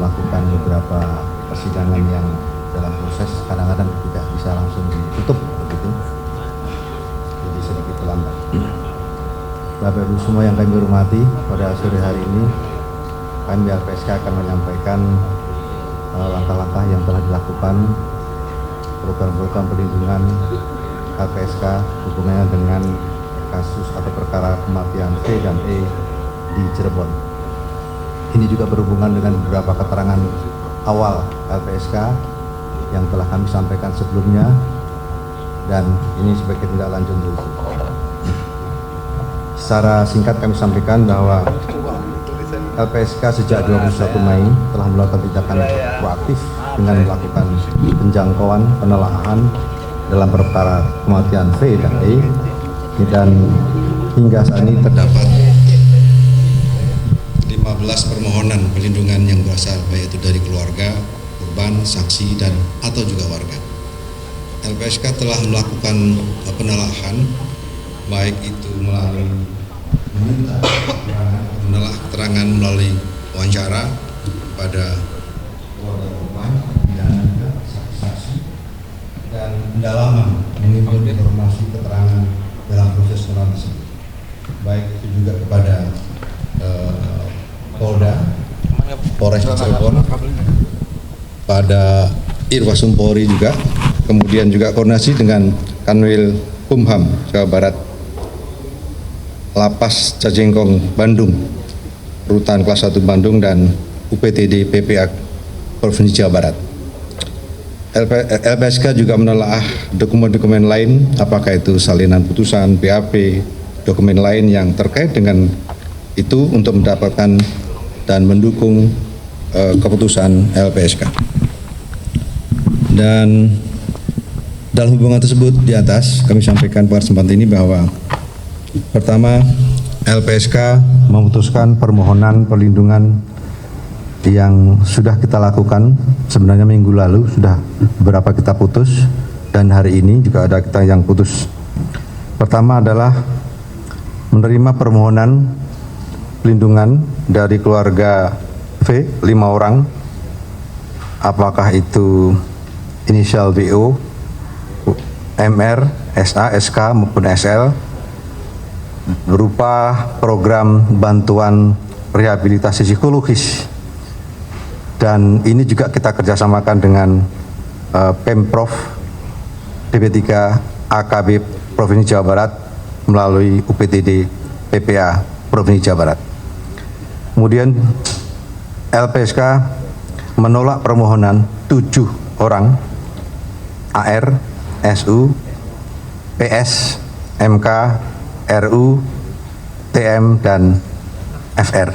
melakukan beberapa persidangan yang dalam proses kadang-kadang tidak bisa langsung ditutup begitu, jadi sedikit terlambat. Bapak Ibu semua yang kami hormati, pada sore hari ini kami LPSK akan menyampaikan langkah-langkah yang telah dilakukan, program-program perlindungan LPSK hubungannya dengan kasus atau perkara kematian V dan E di Cirebon. Ini juga berhubungan dengan beberapa keterangan awal LPSK yang telah kami sampaikan sebelumnya, dan ini sebagai tindak lanjut dari itu. Secara singkat kami sampaikan bahwa LPSK sejak 21 Mei telah melakukan tindakan proaktif dengan melakukan penjangkauan penelaahan dalam perkara kematian V dan E, dan hingga saat ini terdapat 15 permohonan perlindungan yang berasal baik itu dari keluarga, korban, saksi, dan atau juga warga. LPSK telah melakukan penelaahan baik itu melalui menelaah keterangan melalui wawancara pada keluarga korban dan juga saksi-saksi, dan pendalaman menimbul informasi keterangan dalam proses penelaahan tersebut, baik itu juga kepada Polda, Polres Cirebon, pada Irwasumpori juga, kemudian juga koordinasi dengan Kanwil Kumham Jawa Barat, Lapas Cajengkong Bandung, Rutan Kelas 1 Bandung, dan UPTD PPA Provinsi Jawa Barat. LPSK juga menelaah dokumen-dokumen lain, apakah itu salinan putusan, BAP, dokumen lain yang terkait dengan itu untuk mendapatkan dan mendukung keputusan LPSK. Dan dalam hubungan tersebut di atas kami sampaikan pada kesempatan ini bahwa pertama, LPSK memutuskan permohonan perlindungan yang sudah kita lakukan sebenarnya minggu lalu, sudah beberapa kita putus, dan hari ini juga ada kita yang putus. Pertama adalah menerima permohonan perlindungan dari keluarga V, 5 orang, apakah itu inisial BO, MR, SA, SK maupun SL, berupa program bantuan rehabilitasi psikologis, dan ini juga kita kerjasamakan dengan Pemprov DP3 AKB Provinsi Jawa Barat melalui UPTD PPA Provinsi Jawa Barat. Kemudian LPSK menolak permohonan 7 orang AR, SU, PS, MK, RU, TM, dan FR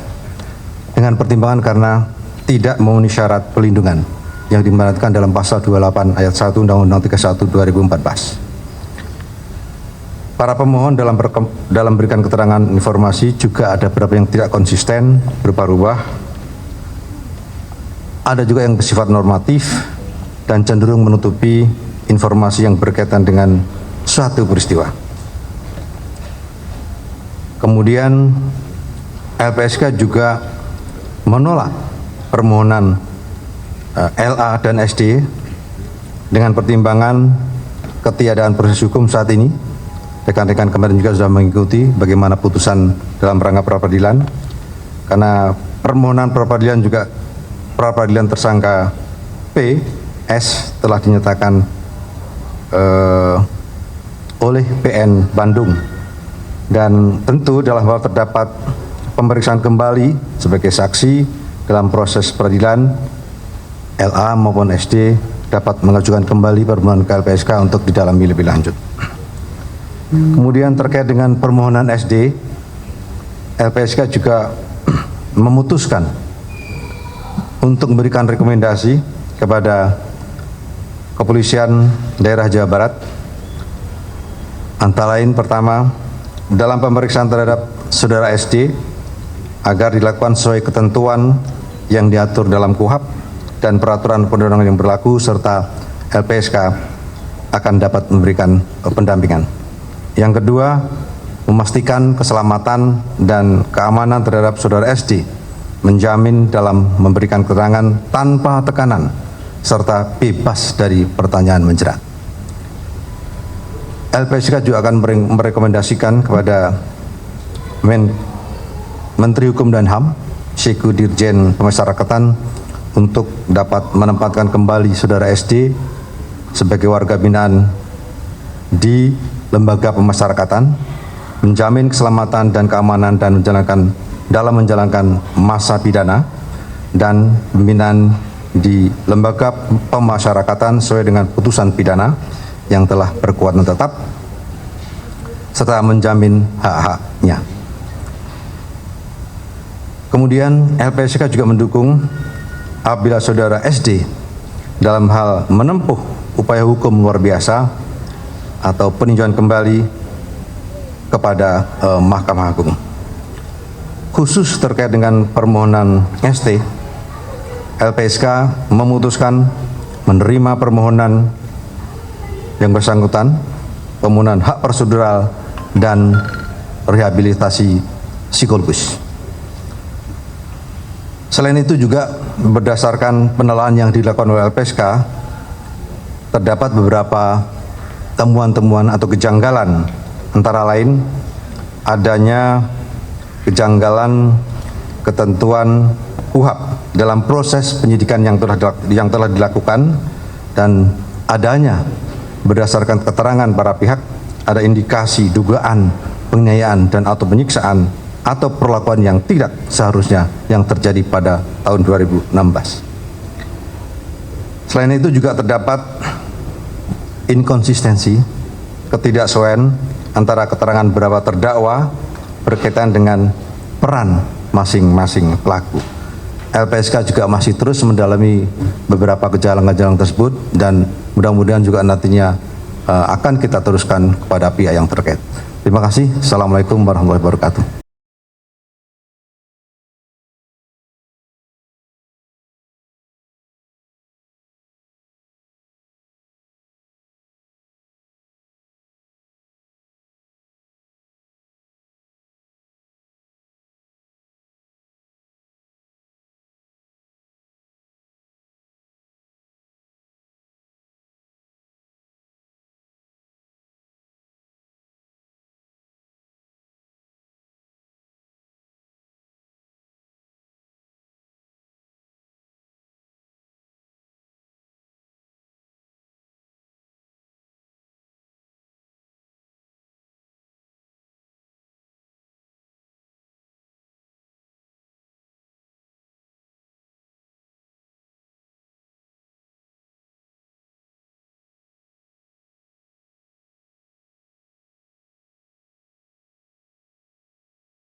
dengan pertimbangan karena tidak memenuhi syarat pelindungan yang dimaratkan dalam pasal 28 ayat 1 Undang-Undang 31 2014. Para pemohon dalam berikan keterangan informasi juga ada beberapa yang tidak konsisten, berubah-ubah. Ada juga yang bersifat normatif dan cenderung menutupi informasi yang berkaitan dengan suatu peristiwa. Kemudian LPSK juga menolak permohonan LA dan SD dengan pertimbangan ketiadaan proses hukum saat ini. Rekan-rekan kemarin juga sudah mengikuti bagaimana putusan dalam rangka pra-peradilan, karena permohonan pra-peradilan juga pra-peradilan tersangka P, S telah dinyatakan oleh PN Bandung, dan tentu dalam hal terdapat pemeriksaan kembali sebagai saksi dalam proses peradilan, LA maupun SD dapat mengajukan kembali permohonan ke LPSK untuk didalami lebih lanjut. Kemudian terkait dengan permohonan SD, LPSK juga memutuskan untuk memberikan rekomendasi kepada Kepolisian Daerah Jawa Barat, antara lain pertama, dalam pemeriksaan terhadap saudara SD agar dilakukan sesuai ketentuan yang diatur dalam KUHAP dan peraturan perundang-undangan yang berlaku, serta LPSK akan dapat memberikan pendampingan. Yang kedua, memastikan keselamatan dan keamanan terhadap saudara SD menjamin dalam memberikan keterangan tanpa tekanan serta bebas dari pertanyaan menjerat. LPSK juga akan merekomendasikan kepada Menteri Hukum dan HAM, selaku Dirjen Pemasyarakatan, untuk dapat menempatkan kembali saudara SD sebagai warga binaan di lembaga pemasyarakatan, menjamin keselamatan dan keamanan dan menjalankan masa pidana dan pembinaan di lembaga pemasyarakatan sesuai dengan putusan pidana yang telah berkekuatan tetap serta menjamin hak-haknya. Kemudian LPSK juga mendukung apabila saudara SD dalam hal menempuh upaya hukum luar biasa atau peninjauan kembali kepada Mahkamah Agung. Khusus terkait dengan permohonan ST, LPSK memutuskan menerima permohonan yang bersangkutan, pemenuhan hak prosedural dan rehabilitasi psikologis. Selain itu juga berdasarkan penelaahan yang dilakukan oleh LPSK, terdapat beberapa temuan-temuan atau kejanggalan, antara lain adanya kejanggalan ketentuan KUHP dalam proses penyidikan yang telah dilakukan, dan adanya berdasarkan keterangan para pihak ada indikasi dugaan penganiayaan dan atau penyiksaan atau perlakuan yang tidak seharusnya yang terjadi pada tahun 2016. Selain itu juga terdapat inkonsistensi, ketidaksesuaian antara keterangan beberapa terdakwa berkaitan dengan peran masing-masing pelaku. LPSK juga masih terus mendalami beberapa kejanggalan tersebut dan mudah-mudahan juga nantinya akan kita teruskan kepada pihak yang terkait. Terima kasih. Assalamualaikum warahmatullahi wabarakatuh.